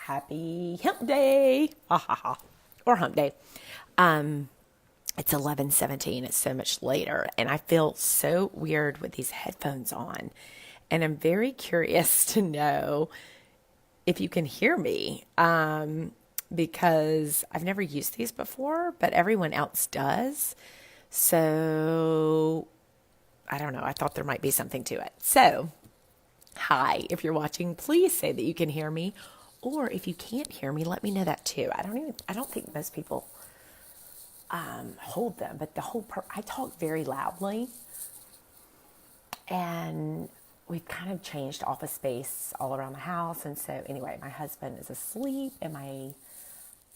Happy hump day. Ha ha ha. Or hump day. It's 11:17. It's so much later and I feel so weird with these headphones on. And I'm very curious to know if you can hear me. Because I've never used these before, but everyone else does. So I don't know. I thought there might be something to it. So, hi, if you're watching, please say that you can hear me. Or if you can't hear me, let me know that too. I don't think most people hold them, but I talk very loudly, and we've kind of changed office space all around the house. And so anyway, my husband is asleep and my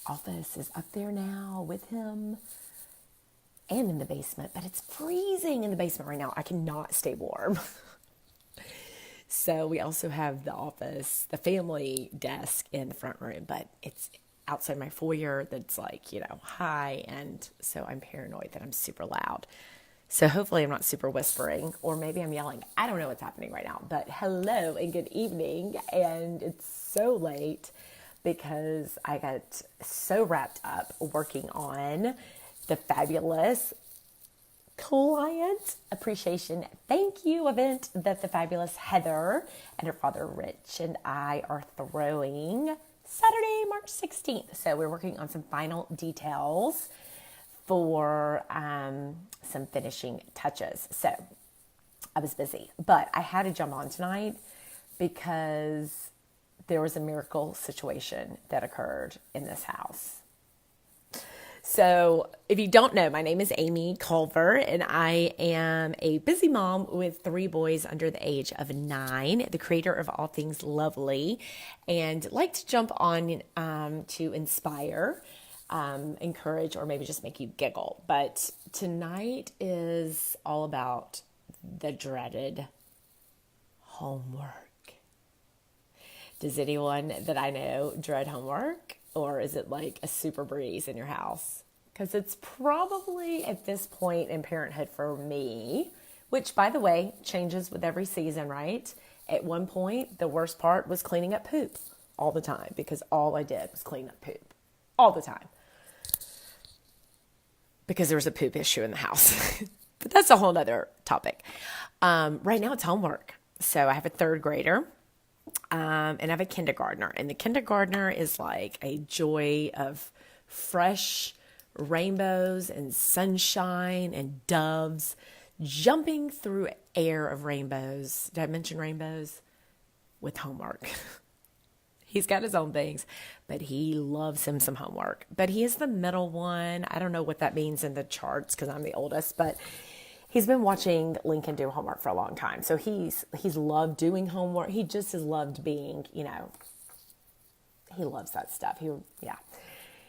office is up there now with him and in the basement, but it's freezing in the basement right now. I cannot stay warm. So we also have the family desk in the front room, but it's outside my foyer that's like, high. And so I'm paranoid that I'm super loud. So hopefully I'm not super whispering, or maybe I'm yelling. I don't know what's happening right now, but hello and good evening. And it's so late because I got so wrapped up working on the fabulous client appreciation thank you event that the fabulous Heather and her father Rich and I are throwing Saturday, March 16th. So we're working on some final details for some finishing touches. So I was busy, but I had to jump on tonight because there was a miracle situation that occurred in this house. So if you don't know, my name is Amy Culver, and I am a busy mom with 3 boys under the age of 9, the creator of all things lovely, and like to jump on to inspire, encourage, or maybe just make you giggle. But tonight is all about the dreaded homework. Does anyone that I know dread homework? Or is it like a super breeze in your house? Because it's probably at this point in parenthood for me, which, by the way, changes with every season, right? At one point, the worst part was cleaning up poop all the time, because all I did was clean up poop all the time because there was a poop issue in the house. But that's a whole other topic. Right now it's homework. So I have a 3rd grader. And I have a kindergartner, and the kindergartner is like a joy of fresh rainbows and sunshine and doves jumping through air of rainbows. Did I mention rainbows? With homework. He's got his own things, but he loves him some homework. But he is the middle one. I don't know what that means in the charts because I'm the oldest, but he's been watching Lincoln do homework for a long time. So he's loved doing homework. He just has loved being, he loves that stuff.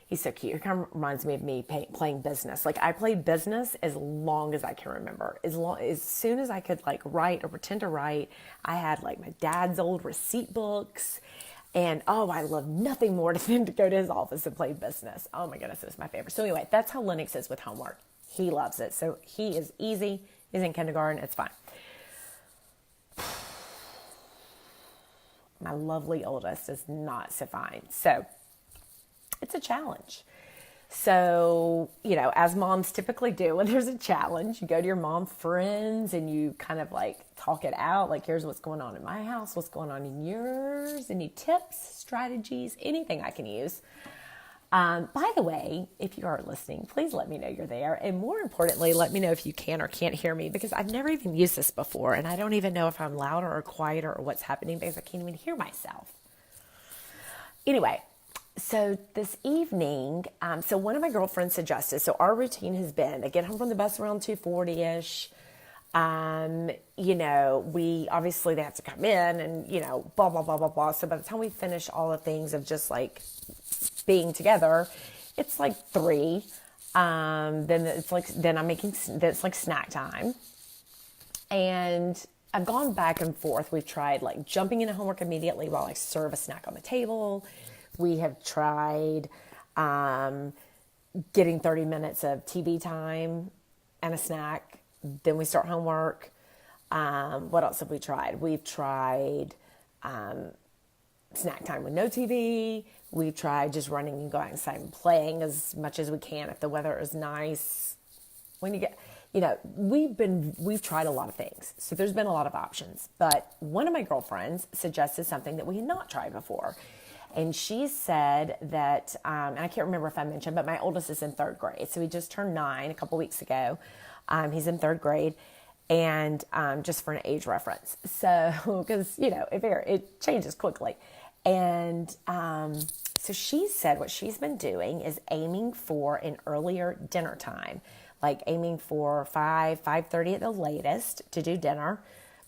He's so cute. It kind of reminds me of me playing business. Like, I played business as long as I can remember. As soon as I could write or pretend to write, I had my dad's old receipt books. And I love nothing more than to go to his office and play business. Oh my goodness, it's my favorite. So anyway, that's how Lennox is with homework. He loves it. So he is easy. He's in kindergarten. It's fine. My lovely oldest is not so fine. So it's a challenge. So, as moms typically do when there's a challenge, you go to your mom friends and you kind of talk it out. Here's what's going on in my house. What's going on in yours? Any tips, strategies, anything I can use. By the way, if you are listening, please let me know you're there. And more importantly, let me know if you can or can't hear me, because I've never even used this before. And I don't even know if I'm louder or quieter or what's happening because I can't even hear myself. Anyway, so this evening, so one of my girlfriends suggested, so our routine has been, I get home from the bus around 2:40-ish. We obviously, they have to come in and, blah, blah, blah, blah, blah. So by the time we finish all the things of just being together, it's 3. Then it's snack time. And I've gone back and forth. We've tried jumping into homework immediately while I serve a snack on the table. We have tried, getting 30 minutes of TV time and a snack. Then we start homework. What else have we tried? We've tried snack time with no TV. We've tried just running and going outside and playing as much as we can if the weather is nice. When you get, we've tried a lot of things. So there's been a lot of options. But one of my girlfriends suggested something that we had not tried before. And she said that, and I can't remember if I mentioned, but my oldest is in third grade. So he just turned 9 a couple weeks ago. He's in third grade. And just for an age reference. So, because, it changes quickly. And so she said what she's been doing is aiming for an earlier dinner time, like aiming for 5:30 at the latest to do dinner.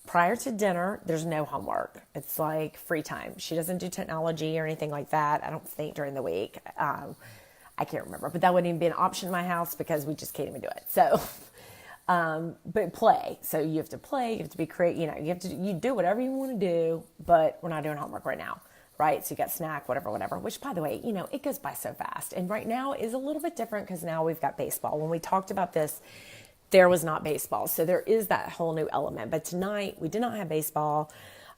Prior to dinner, there's no homework. It's like free time. She doesn't do technology or anything like that, I don't think, during the week. I can't remember, but that wouldn't even be an option in my house because we just can't even do it. So, but play. So you have to play, you have to be creative, you do whatever you want to do, but we're not doing homework right now. Right? So you got snack, whatever, which by the way, it goes by so fast. And right now is a little bit different because now we've got baseball. When we talked about this, there was not baseball. So there is that whole new element. But tonight we did not have baseball.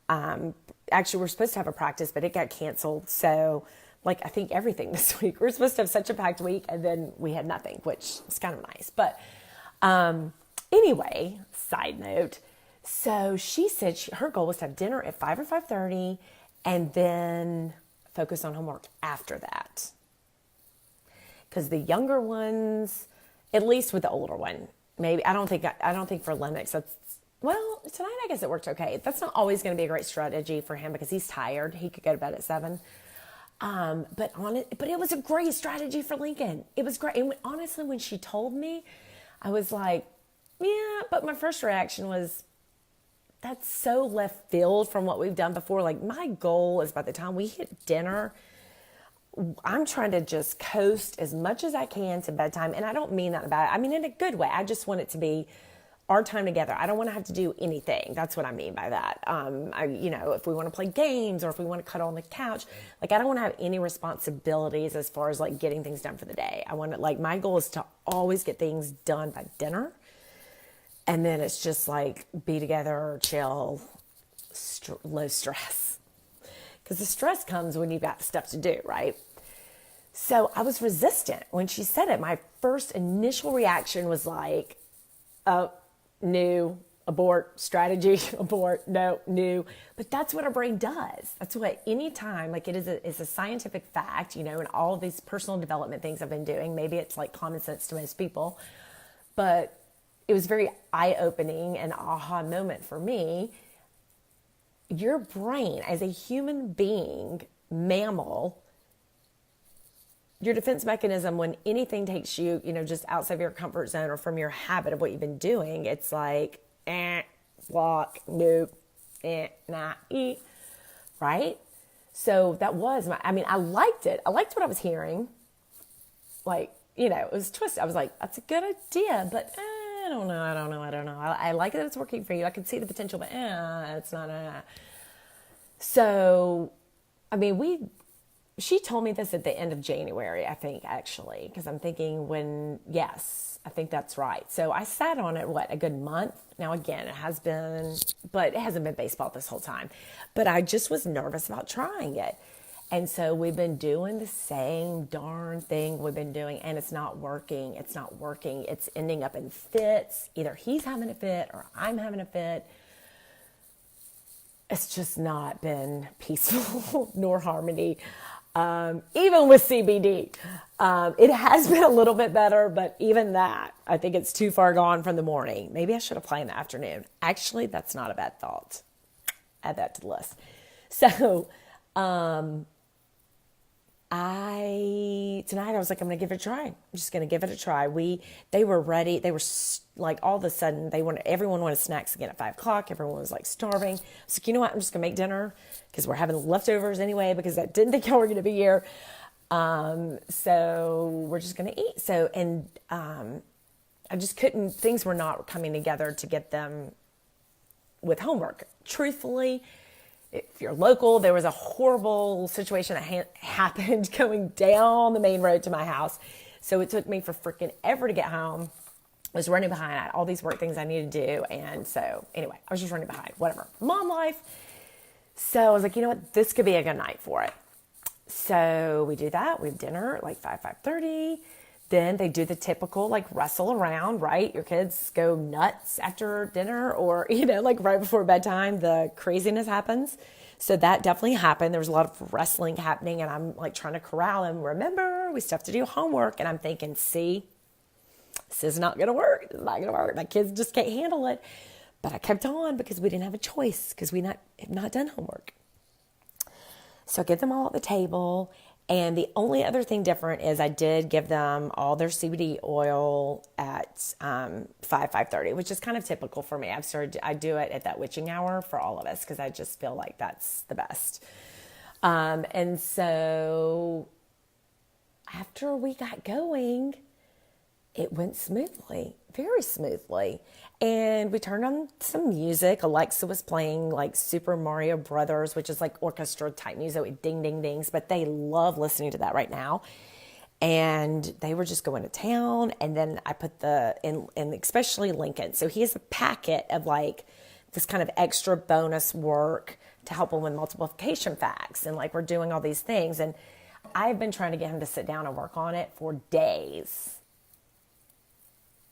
Actually, we're supposed to have a practice, but it got canceled. So I think everything this week, we're supposed to have such a packed week and then we had nothing, which is kind of nice. But anyway, side note. So she said her goal was to have dinner at 5 or 5:30 and then focus on homework after that. Because the younger ones, at least with the older one, maybe, I don't think for Lennox, tonight I guess it worked okay. That's not always going to be a great strategy for him because he's tired. He could go to bed at 7. But it was a great strategy for Lincoln. It was great. And honestly, when she told me, I was like, yeah, but my first reaction was, that's so left field from what we've done before. Like, my goal is by the time we hit dinner, I'm trying to just coast as much as I can to bedtime. And I don't mean that about it. I mean, in a good way. I just want it to be our time together. I don't want to have to do anything. That's what I mean by that. If we want to play games or if we want to cuddle on the couch, I don't want to have any responsibilities as far as getting things done for the day. I want to, my goal is to always get things done by dinner. And then it's just be together, chill, low stress. Because the stress comes when you've got stuff to do, right? So I was resistant when she said it. My first initial reaction was new, abort, strategy, abort, no, new. But that's what our brain does. That's what anytime, it's a scientific fact, and all of these personal development things I've been doing. Maybe it's common sense to most people. But it was very eye-opening and aha moment for me. Your brain, as a human being, mammal, your defense mechanism when anything takes you, just outside of your comfort zone or from your habit of what you've been doing, it's block, nope, nah, eat, right? So that was I liked it. I liked what I was hearing. It was twisted. I was like, that's a good idea, but I don't know. I like that it's working for you. I can see the potential, but it's not. So, she told me this at the end of January, I think, actually, because I'm thinking yes, I think that's right. So I sat on it, a good month? Now, again, it has been, but it hasn't been baseball this whole time. But I just was nervous about trying it. And so we've been doing the same darn thing we've been doing, and it's not working. It's ending up in fits. Either he's having a fit or I'm having a fit. It's just not been peaceful nor harmony. Even with CBD, it has been a little bit better, but even that, I think it's too far gone from the morning. Maybe I should apply in the afternoon. Actually, that's not a bad thought. Add that to the list. So, tonight I was like, I'm going to give it a try. I'm just going to give it a try. They were ready. They were all of a sudden everyone wanted snacks again at 5:00. Everyone was starving. I was like, you know what? I'm just going to make dinner because we're having leftovers anyway, because I didn't think y'all were going to be here. So we're just going to eat. So, and, I just couldn't, things were not coming together to get them with homework. Truthfully, if you're local, there was a horrible situation that happened going down the main road to my house. So it took me for freaking ever to get home. I was running behind. I had all these work things I needed to do. And so anyway, I was just running behind, whatever. Mom life. So I was like, you know what? This could be a good night for it. So we do that. We have dinner at like 5:30. Then they do the typical like wrestle around, right? Your kids go nuts after dinner or, like right before bedtime, the craziness happens. So that definitely happened. There was a lot of wrestling happening and I'm like trying to corral them. Remember, we still have to do homework. And I'm thinking, see, this is not going to work. It's not going to work. My kids just can't handle it. But I kept on because we didn't have a choice because we have not done homework. So I get them all at the table. And the only other thing different is I did give them all their CBD oil at 5:30, which is kind of typical for me. I do it at that witching hour for all of us because I just feel like that's the best. And so after we got going, it went smoothly, very smoothly. And we turned on some music. Alexa was playing like Super Mario Brothers, which is like orchestra type music with ding, ding, dings. But they love listening to that right now. And they were just going to town. And then I put and especially Lincoln. So he has a packet of like this kind of extra bonus work to help him with multiplication facts. And like we're doing all these things. And I've been trying to get him to sit down and work on it for days.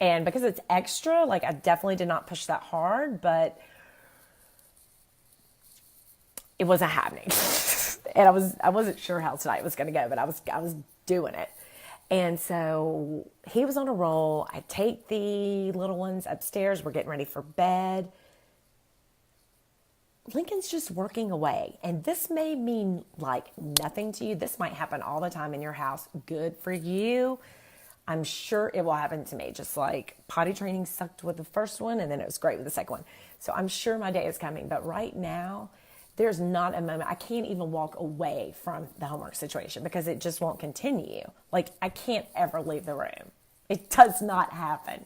And because it's extra, like I definitely did not push that hard, but it wasn't happening. And I wasn't sure how tonight was going to go, but I was doing it. And so he was on a roll. I take the little ones upstairs. We're getting ready for bed. Lincoln's just working away. And this may mean like nothing to you. This might happen all the time in your house. Good for you. I'm sure it will happen to me, just like potty training sucked with the first one and then it was great with the second one. So I'm sure my day is coming. But right now, there's not a moment. I can't even walk away from the homework situation because it just won't continue. Like I can't ever leave the room. It does not happen.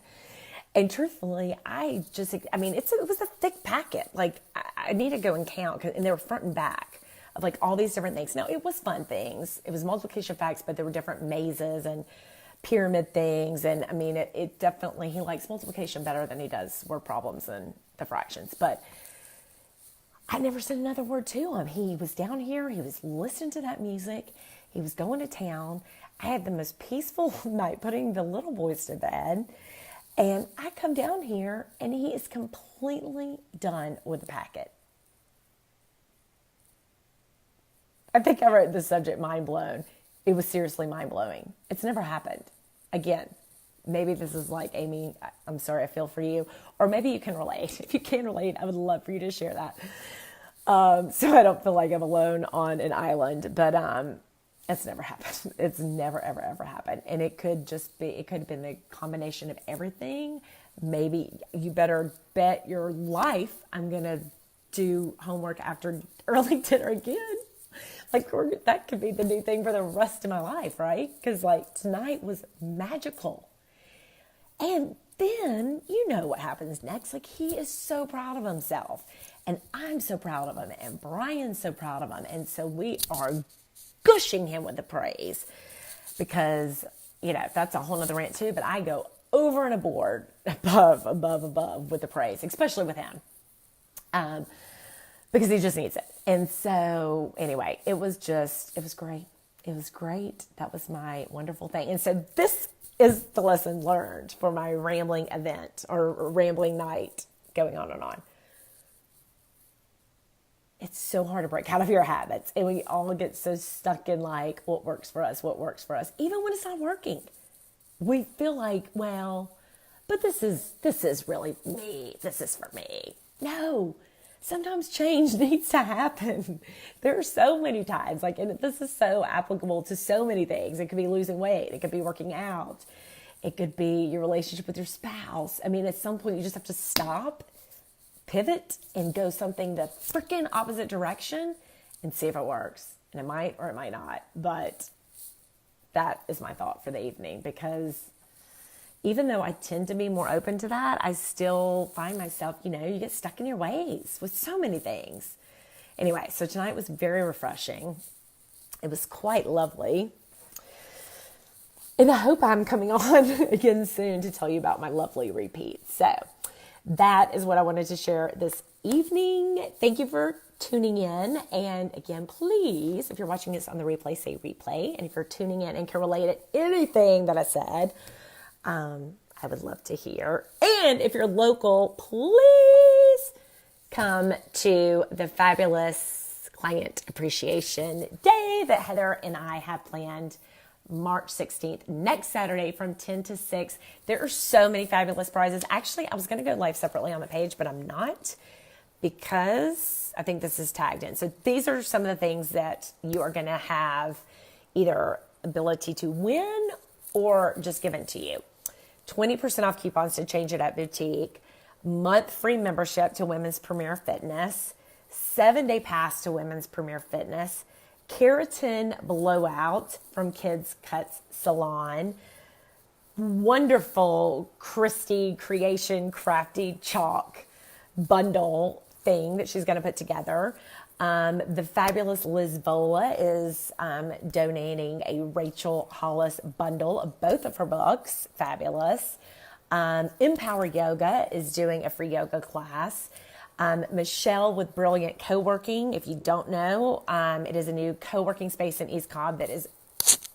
And truthfully, it was a thick packet. Like I need to go and count and they were front and back of like all these different things. Now it was fun things. It was multiplication facts, but there were different mazes and pyramid things. And I mean, it definitely, he likes multiplication better than he does word problems and the fractions. But I never said another word to him. He was down here. He was listening to that music. He was going to town. I had the most peaceful night putting the little boys to bed. And I come down here and he is completely done with the packet. I think I wrote the subject mind blown. It was seriously mind-blowing. It's never happened. Again, maybe this is like, Amy, I'm sorry, I feel for you. Or maybe you can relate. If you can relate, I would love for you to share that. So I don't feel like I'm alone on an island. But it's never happened. It's never, ever, ever happened. And it could have been the combination of everything. Maybe you better bet your life I'm going to do homework after early dinner again. Like that could be the new thing for the rest of my life, right? Because like tonight was magical. And then you know what happens next. Like he is so proud of himself. And I'm so proud of him. And Brian's so proud of him. And so we are gushing him with the praise. Because, that's a whole nother rant too. But I go over and above with the praise. Especially with him. Because he just needs it. And so, anyway, it was great. It was great. That was my wonderful thing. And so this is the lesson learned for my rambling event or rambling night going on and on. It's so hard to break out of your habits. And we all get so stuck in like, what works for us, even when it's not working. We feel like, well, but this is really me. This is for me. No. Sometimes change needs to happen. There are so many times, and this is so applicable to so many things. It could be losing weight. It could be working out. It could be your relationship with your spouse. I mean, at some point you just have to stop, pivot, and go something the freaking opposite direction and see if it works. And it might or it might not. But that is my thought for the evening because even though I tend to be more open to that, I still find myself, you get stuck in your ways with so many things. Anyway, so tonight was very refreshing. It was quite lovely. And I hope I'm coming on again soon to tell you about my lovely repeat. So that is what I wanted to share this evening. Thank you for tuning in. And again, please, if you're watching this on the replay, say replay. And if you're tuning in and can relate to anything that I said, I would love to hear. And if you're local, please come to the fabulous Client Appreciation Day that Heather and I have planned March 16th, next Saturday from 10 to 6. There are so many fabulous prizes. Actually, I was going to go live separately on the page, but I'm not because I think this is tagged in. So these are some of the things that you are going to have either ability to win or just given to you. 20% off coupons to Change It Up Boutique, month free membership to Women's Premier Fitness, 7-day pass to Women's Premier Fitness, keratin blowout from Kids Cuts Salon, wonderful Christy Creation Crafty Chalk bundle thing that she's going to put together. The fabulous Liz Vola is donating a Rachel Hollis bundle of both of her books. Fabulous. Empower Yoga is doing a free yoga class. Michelle with Brilliant Co-working, if you don't know, it is a new co-working space in East Cobb that is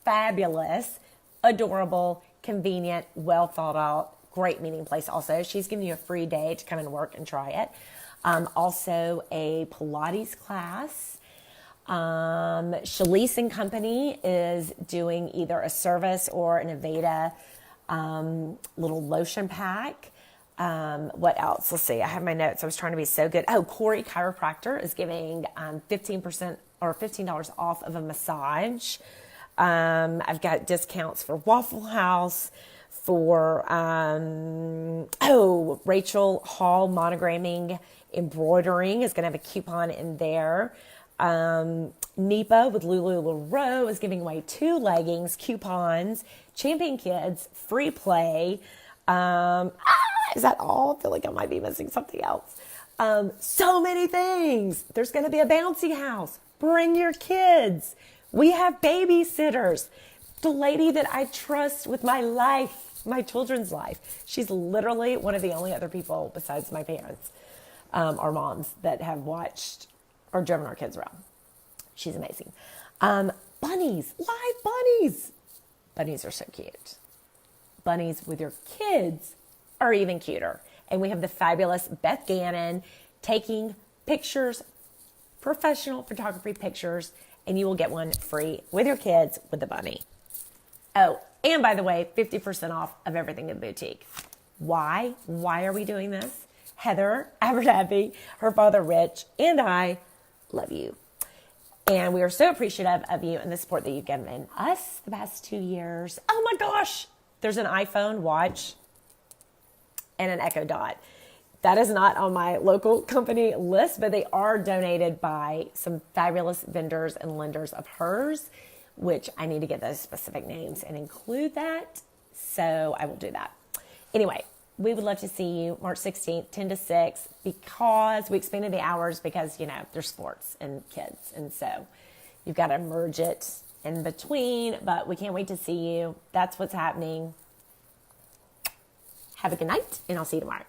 fabulous, adorable, convenient, well thought out, great meeting place also. She's giving you a free day to come and work and try it. Also a Pilates class. Shalise and Company is doing either a service or an Aveda little lotion pack. What else? Let's see. I have my notes. I was trying to be so good. Oh, Corey Chiropractor is giving 15% or $15 off of a massage. I've got discounts for Waffle House, for Rachel Hall Monogramming Embroidering is going to have a coupon in there. Nipa with LuLuLaRoe is giving away 2 leggings, coupons. Champion Kids, free play. Is that all? I feel like I might be missing something else. So many things. There's going to be a bouncy house. Bring your kids. We have babysitters. The lady that I trust with my life, my children's life. She's literally one of the only other people besides my parents, or moms, that have watched or driven our kids around. She's amazing. Bunnies, live bunnies. Bunnies are so cute. Bunnies with your kids are even cuter. And we have the fabulous Beth Gannon taking pictures, professional photography pictures, and you will get one free with your kids with the bunny. Oh, and by the way, 50% off of everything in the boutique. Why? Why are we doing this? Heather Abernathy, her father Rich, and I love you. And we are so appreciative of you and the support that you've given us the past 2 years. Oh my gosh, there's an iPhone watch and an Echo Dot. That is not on my local company list, but they are donated by some fabulous vendors and lenders of hers, which I need to get those specific names and include that. So I will do that. Anyway, we would love to see you March 16th, 10 to 6, because we expanded the hours because, you know, there's sports and kids. And so you've got to merge it in between, but we can't wait to see you. That's what's happening. Have a good night, and I'll see you tomorrow.